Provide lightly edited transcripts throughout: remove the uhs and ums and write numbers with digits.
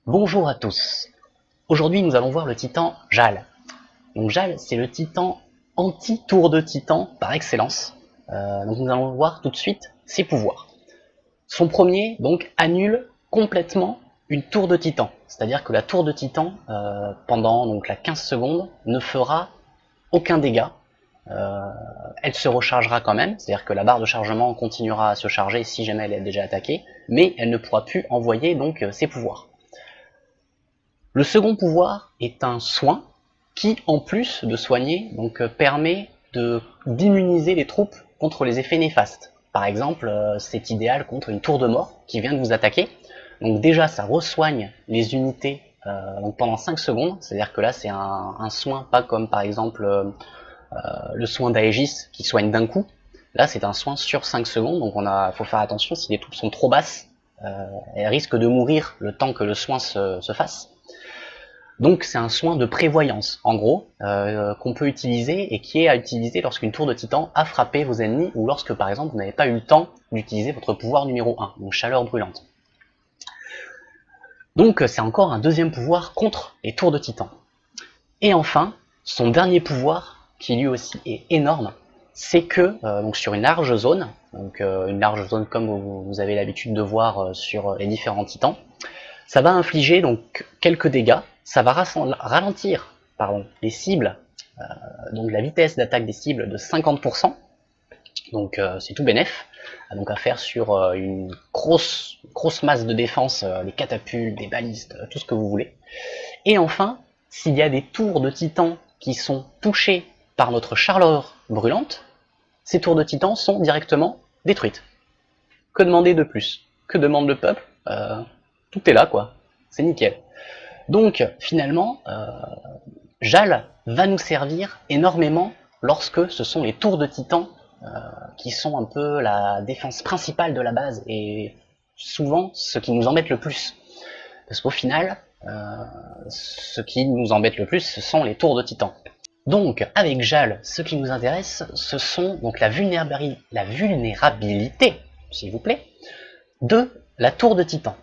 Bonjour à tous. Aujourd'hui, nous allons voir le titan Jal. Donc Jal, c'est le titan anti-tour de titan par excellence. Donc nous allons voir tout de suite ses pouvoirs. Son premier, donc, annule complètement une tour de titan. C'est-à-dire que la tour de titan, pendant donc, la 15 secondes, ne fera aucun dégât. Elle se rechargera quand même, c'est-à-dire que la barre de chargement continuera à se charger si jamais elle est déjà attaquée, mais elle ne pourra plus envoyer donc ses pouvoirs. Le second pouvoir est un soin qui, en plus de soigner, donc, permet d'immuniser les troupes contre les effets néfastes. Par exemple, c'est idéal contre une tour de mort qui vient de vous attaquer. Donc déjà, ça resoigne les unités donc pendant 5 secondes. C'est-à-dire que là, c'est un soin, pas comme par exemple le soin d'Aegis qui soigne d'un coup. Là, c'est un soin sur 5 secondes. Donc faut faire attention, si les troupes sont trop basses, elles risquent de mourir le temps que le soin se fasse. Donc c'est un soin de prévoyance, en gros, qu'on peut utiliser et qui est à utiliser lorsqu'une tour de titan a frappé vos ennemis ou lorsque par exemple vous n'avez pas eu le temps d'utiliser votre pouvoir numéro 1, donc chaleur brûlante. Donc c'est encore un deuxième pouvoir contre les tours de titan. Et enfin, son dernier pouvoir, qui lui aussi est énorme, c'est que donc sur une large zone comme vous avez l'habitude de voir sur les différents titans, ça va infliger donc quelques dégâts, ça va ralentir les cibles, donc la vitesse d'attaque des cibles de 50%, donc c'est tout bénef, donc à faire sur une grosse masse de défense, des catapultes, des balistes, tout ce que vous voulez. Et enfin, s'il y a des tours de titans qui sont touchées par notre chaleur brûlante, ces tours de titans sont directement détruites. Que demander de plus? Que demande le peuple? Tout est là, quoi. C'est nickel. Donc, finalement, Jal va nous servir énormément lorsque ce sont les tours de titan qui sont un peu la défense principale de la base et souvent ce qui nous embête le plus. Parce qu'au final, ce qui nous embête le plus, ce sont les tours de titan. Donc, avec Jal, ce qui nous intéresse, ce sont donc la vulnérabilité, s'il vous plaît, de la tour de titan.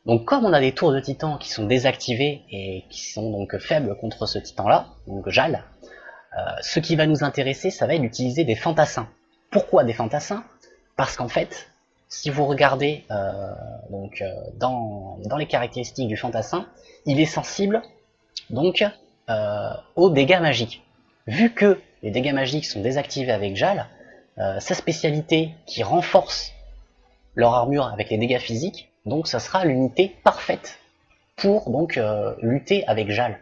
Donc comme on a des tours de titan qui sont désactivées et qui sont donc faibles contre ce titan-là, donc Jal, ce qui va nous intéresser, ça va être d'utiliser des fantassins. Pourquoi des fantassins? Parce qu'en fait, si vous regardez dans les caractéristiques du fantassin, il est sensible donc aux dégâts magiques. Vu que les dégâts magiques sont désactivés avec Jal, sa spécialité qui renforce leur armure avec les dégâts physiques, donc ça sera l'unité parfaite pour donc lutter avec Jal.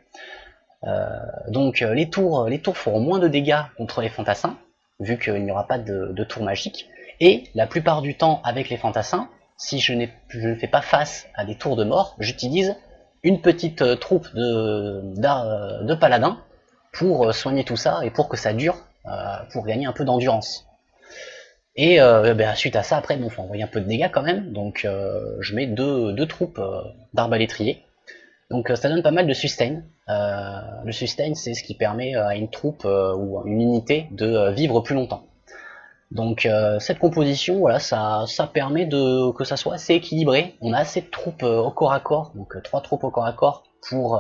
Donc les tours feront moins de dégâts contre les fantassins, vu qu'il n'y aura pas de tour magique, et la plupart du temps avec les fantassins, si je ne fais pas face à des tours de mort, j'utilise une petite troupe de paladins pour soigner tout ça et pour que ça dure, pour gagner un peu d'endurance. Et suite à ça, après, bon, faut envoyer un peu de dégâts quand même, donc je mets deux troupes d'arbalétriers. Donc ça donne pas mal de sustain. Le sustain, c'est ce qui permet à une troupe ou à une unité de vivre plus longtemps. Donc cette composition, voilà, ça permet que ça soit assez équilibré. On a assez de troupes au corps à corps, donc 3 troupes au corps à corps pour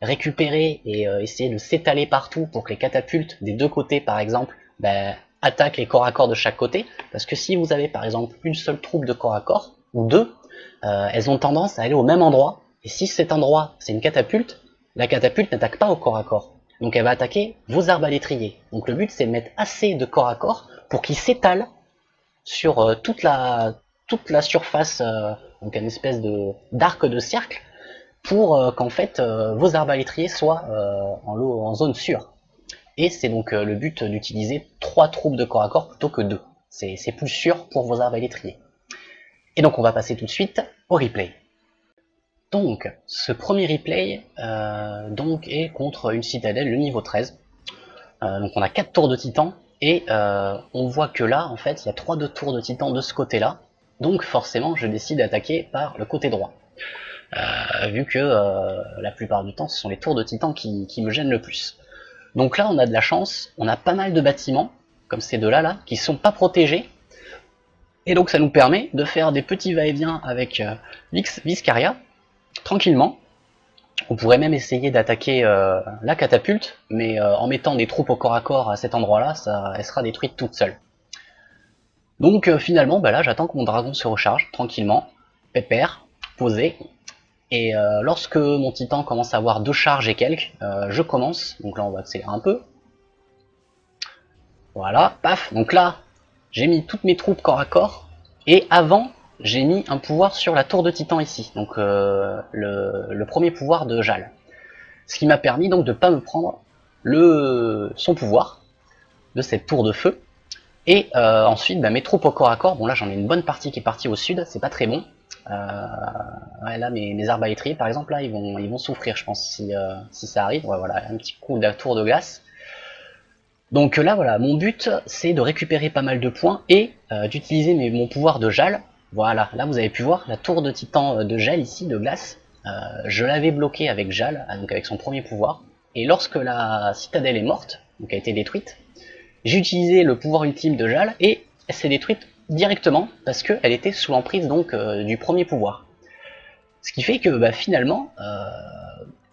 récupérer et essayer de s'étaler partout pour que les catapultes des deux côtés, par exemple, attaquent les corps à corps de chaque côté. Parce que si vous avez par exemple une seule troupe de corps à corps, ou deux, elles ont tendance à aller au même endroit. Et si cet endroit c'est une catapulte, la catapulte n'attaque pas au corps à corps. Donc elle va attaquer vos arbalétriers. Donc le but c'est de mettre assez de corps à corps pour qu'ils s'étalent sur toute la surface, donc une espèce d'arc de cercle, pour qu'en fait vos arbalétriers soient en zone sûre. Et c'est donc le but d'utiliser 3 troupes de corps à corps plutôt que 2. C'est plus sûr pour vos arbalétriers. Et donc on va passer tout de suite au replay. Donc ce premier replay donc est contre une citadelle, le niveau 13. Donc on a 4 tours de titan et on voit que là en fait il y a 3 tours de titan de ce côté là. Donc forcément je décide d'attaquer par le côté droit. Vu que la plupart du temps ce sont les tours de titan qui me gênent le plus. Donc là on a de la chance, on a pas mal de bâtiments, comme ces deux là, qui sont pas protégés. Et donc ça nous permet de faire des petits va-et-vient avec Viscaria, tranquillement, On pourrait même essayer d'attaquer la catapulte, mais en mettant des troupes au corps à corps à cet endroit-là, elle sera détruite toute seule. Donc finalement, bah là j'attends que mon dragon se recharge tranquillement, pépère, posé, et lorsque mon titan commence à avoir 2 charges et quelques, je commence, donc là on va accélérer un peu. Voilà, paf, donc là j'ai mis toutes mes troupes corps à corps, et avant j'ai mis un pouvoir sur la tour de titan ici, donc le premier pouvoir de Jal. Ce qui m'a permis donc de ne pas me prendre son pouvoir de cette tour de feu. Et ensuite, bah, mes troupes au corps à corps, bon là j'en ai une bonne partie qui est partie au sud, c'est pas très bon. Ouais, là mes arbalétriers par exemple, là ils vont souffrir je pense si ça arrive. Ouais, voilà, un petit coup de la tour de glace. Donc là voilà, mon but c'est de récupérer pas mal de points et d'utiliser mon pouvoir de Jal. Voilà, là vous avez pu voir la tour de titan de Jal ici, de glace. Je l'avais bloqué avec Jal, donc avec son premier pouvoir. Et lorsque la citadelle est morte, donc a été détruite, j'ai utilisé le pouvoir ultime de Jal et elle s'est détruite directement parce qu'elle était sous l'emprise donc du premier pouvoir. Ce qui fait que bah, finalement,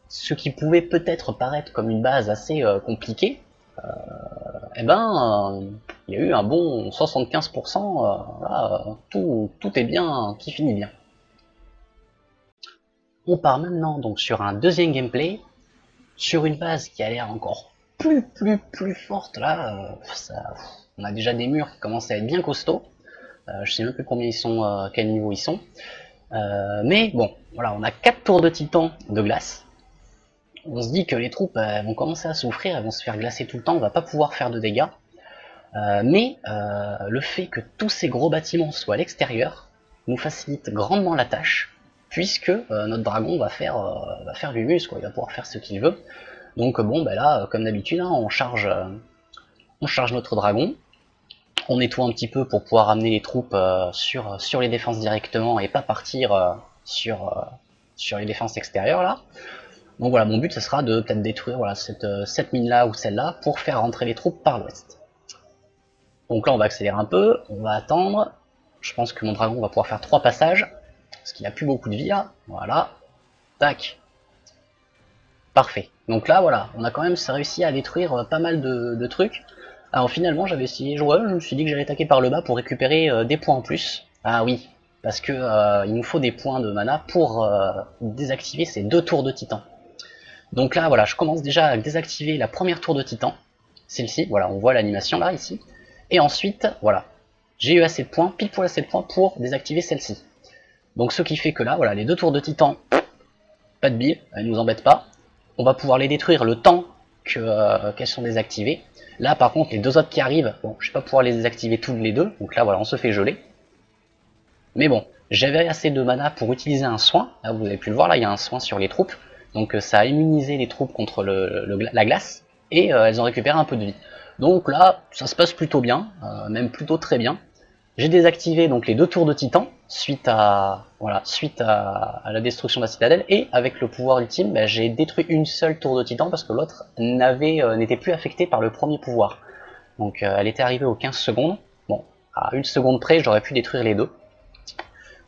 ce qui pouvait peut-être paraître comme une base assez compliquée, eh ben, il y a eu un bon 75%, là, tout est bien, qui finit bien. On part maintenant donc sur un deuxième gameplay, sur une base qui a l'air encore plus forte là, on a déjà des murs qui commencent à être bien costauds, je sais même plus combien ils sont, quel niveau ils sont, mais bon, voilà, on a 4 tours de titan de glace, on se dit que les troupes vont commencer à souffrir, elles vont se faire glacer tout le temps, on va pas pouvoir faire de dégâts, mais le fait que tous ces gros bâtiments soient à l'extérieur nous facilite grandement la tâche, puisque notre dragon va faire du mus, quoi, il va pouvoir faire ce qu'il veut. Donc bon, bah là, comme d'habitude, hein, on charge notre dragon, on nettoie un petit peu pour pouvoir amener les troupes sur les défenses directement et pas partir sur les défenses extérieures là. Donc voilà, mon but ce sera de peut-être détruire voilà, cette mine là ou celle-là pour faire rentrer les troupes par l'ouest. Donc là on va accélérer un peu, on va attendre, je pense que mon dragon va pouvoir faire 3 passages, parce qu'il a plus beaucoup de vie là, voilà, tac, parfait. Donc là voilà, on a quand même réussi à détruire pas mal de trucs. Alors finalement j'avais essayé, je me suis dit que j'allais attaquer par le bas pour récupérer des points en plus. Ah oui, parce que il nous faut des points de mana pour désactiver ces 2 tours de titan. Donc là voilà, je commence déjà à désactiver la première tour de titan, celle-ci, voilà, on voit l'animation là ici. Et ensuite, voilà, j'ai eu assez de points, pile pour assez de points pour désactiver celle-ci. Donc ce qui fait que là, voilà, les 2 tours de titan, pas de bile, elles nous embêtent pas. On va pouvoir les détruire le temps qu'elles sont désactivées. Là par contre, les 2 autres qui arrivent, bon, je vais pas pouvoir les désactiver toutes les 2, donc là voilà, on se fait geler. Mais bon, j'avais assez de mana pour utiliser un soin, là vous avez pu le voir, là il y a un soin sur les troupes. Donc ça a immunisé les troupes contre la glace, et elles ont récupéré un peu de vie. Donc là, ça se passe plutôt bien, même plutôt très bien. J'ai désactivé donc les 2 tours de titan suite à la destruction de la citadelle, et avec le pouvoir ultime, bah, j'ai détruit une seule tour de titan parce que l'autre n'était plus affectée par le premier pouvoir. Donc elle était arrivée aux 15 secondes. Bon, à 1 seconde près, j'aurais pu détruire les 2.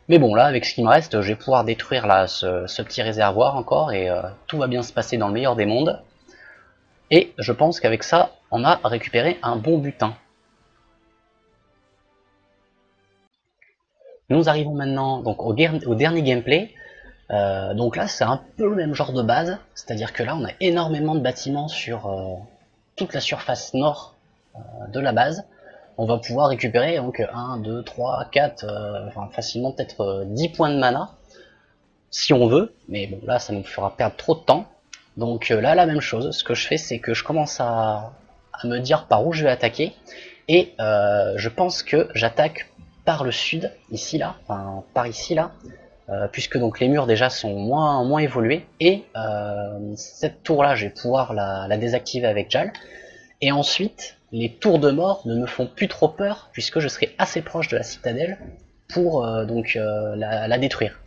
Mais bon, là, avec ce qui me reste, je vais pouvoir détruire là, ce petit réservoir encore, et tout va bien se passer dans le meilleur des mondes. Et je pense qu'avec ça, on a récupéré un bon butin. Nous arrivons maintenant donc au dernier gameplay. Donc là, c'est un peu le même genre de base, c'est-à-dire que là, on a énormément de bâtiments sur toute la surface nord de la base. On va pouvoir récupérer donc 1, 2, 3, 4, enfin, facilement peut-être 10 points de mana, si on veut, mais bon là ça nous fera perdre trop de temps. Donc là la même chose, ce que je fais c'est que je commence à me dire par où je vais attaquer, et je pense que j'attaque par le sud, ici là, enfin par ici là, puisque donc les murs déjà sont moins évolués, et cette tour là je vais pouvoir la désactiver avec Jal, et ensuite les tours de mort ne me font plus trop peur puisque je serai assez proche de la citadelle pour la détruire.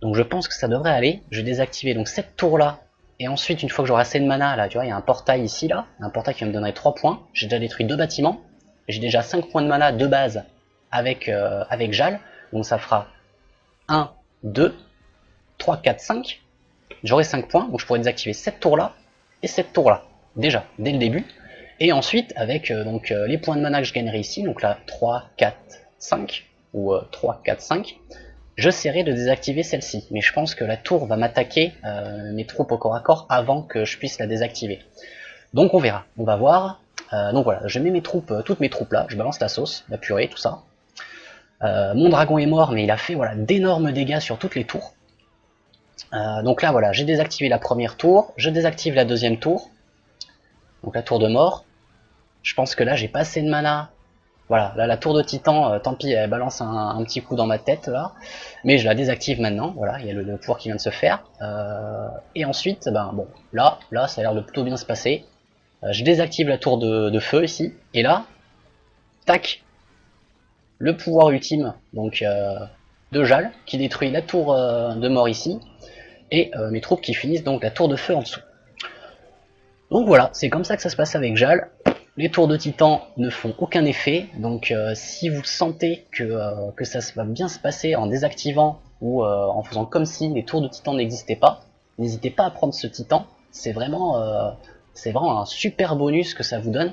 Donc je pense que ça devrait aller. Je vais désactiver donc cette tour là, et ensuite une fois que j'aurai assez de mana, là tu vois il y a un portail ici là, un portail qui va me donner 3 points, j'ai déjà détruit 2 bâtiments, j'ai déjà 5 points de mana de base avec Jal, donc ça fera 1, 2, 3, 4, 5. j'aurai 5 points, donc je pourrais désactiver cette tour-là et cette tour-là, déjà, dès le début. Et ensuite, avec les points de mana que je gagnerai ici, donc là 3, 4, 5, ou 3, 4, 5, j'essaierai de désactiver celle-ci. Mais je pense que la tour va m'attaquer mes troupes au corps à corps avant que je puisse la désactiver. Donc on verra, on va voir. Donc voilà, je mets mes troupes, toutes mes troupes là, je balance la sauce, la purée, tout ça. Mon dragon est mort, mais il a fait voilà, d'énormes dégâts sur toutes les tours. Donc là voilà, j'ai désactivé la première tour, je désactive la deuxième tour. Donc la tour de mort. Je pense que là j'ai pas assez de mana. Voilà, là la tour de titan, tant pis, elle balance un petit coup dans ma tête là. Mais je la désactive maintenant, voilà, il y a le pouvoir qui vient de se faire. Et ensuite, ben bon, là ça a l'air de plutôt bien se passer. Je désactive la tour de feu ici, et là, tac, le pouvoir ultime donc de Jal, qui détruit la tour de mort ici, et mes troupes qui finissent donc la tour de feu en dessous. Donc voilà, c'est comme ça que ça se passe avec Jal. Les tours de titan ne font aucun effet, donc si vous sentez que ça va bien se passer en désactivant ou en faisant comme si les tours de titan n'existaient pas, n'hésitez pas à prendre ce titan, c'est vraiment un super bonus que ça vous donne,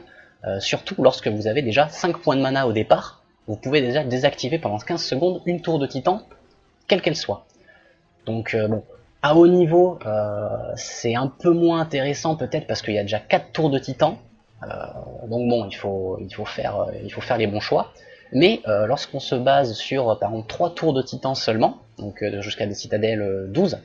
surtout lorsque vous avez déjà 5 points de mana au départ, vous pouvez déjà désactiver pendant 15 secondes une tour de titan, quelle qu'elle soit. Donc bon, à haut niveau, c'est un peu moins intéressant peut-être parce qu'il y a déjà 4 tours de titan, donc bon, il faut faire les bons choix. Mais lorsqu'on se base sur par exemple 3 tours de titan seulement, donc jusqu'à des citadelles 12,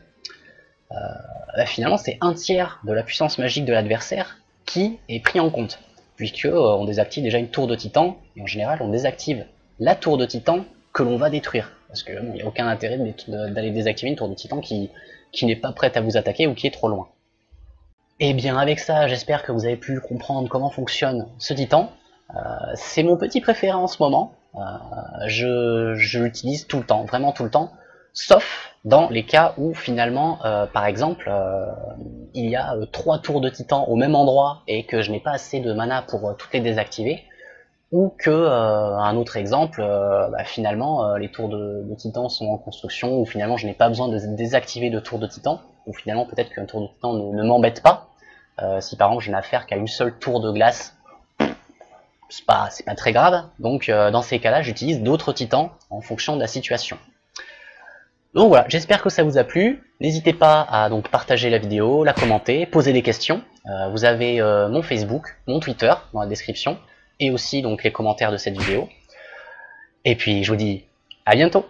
finalement c'est un tiers de la puissance magique de l'adversaire qui est pris en compte, puisque on désactive déjà une tour de titan, et en général on désactive la tour de titan que l'on va détruire, parce que bon, il n'y a aucun intérêt d'aller désactiver une tour de titan qui n'est pas prête à vous attaquer ou qui est trop loin. Et bien avec ça, j'espère que vous avez pu comprendre comment fonctionne ce titan. C'est mon petit préféré en ce moment. Je l'utilise tout le temps, vraiment tout le temps, sauf dans les cas où finalement, par exemple, il y a 3 tours de titan au même endroit et que je n'ai pas assez de mana pour toutes les désactiver, ou que, un autre exemple, finalement les tours de titan sont en construction, ou finalement je n'ai pas besoin de désactiver de tour de titan, ou finalement peut-être qu'un tour de titan ne m'embête pas. Si par exemple j'ai une affaire qu'à une seule tour de glace, c'est pas très grave, donc dans ces cas-là j'utilise d'autres titans en fonction de la situation. Donc voilà, j'espère que ça vous a plu, n'hésitez pas à donc partager la vidéo, la commenter, poser des questions, vous avez mon Facebook, mon Twitter dans la description, et aussi donc les commentaires de cette vidéo, et puis je vous dis à bientôt.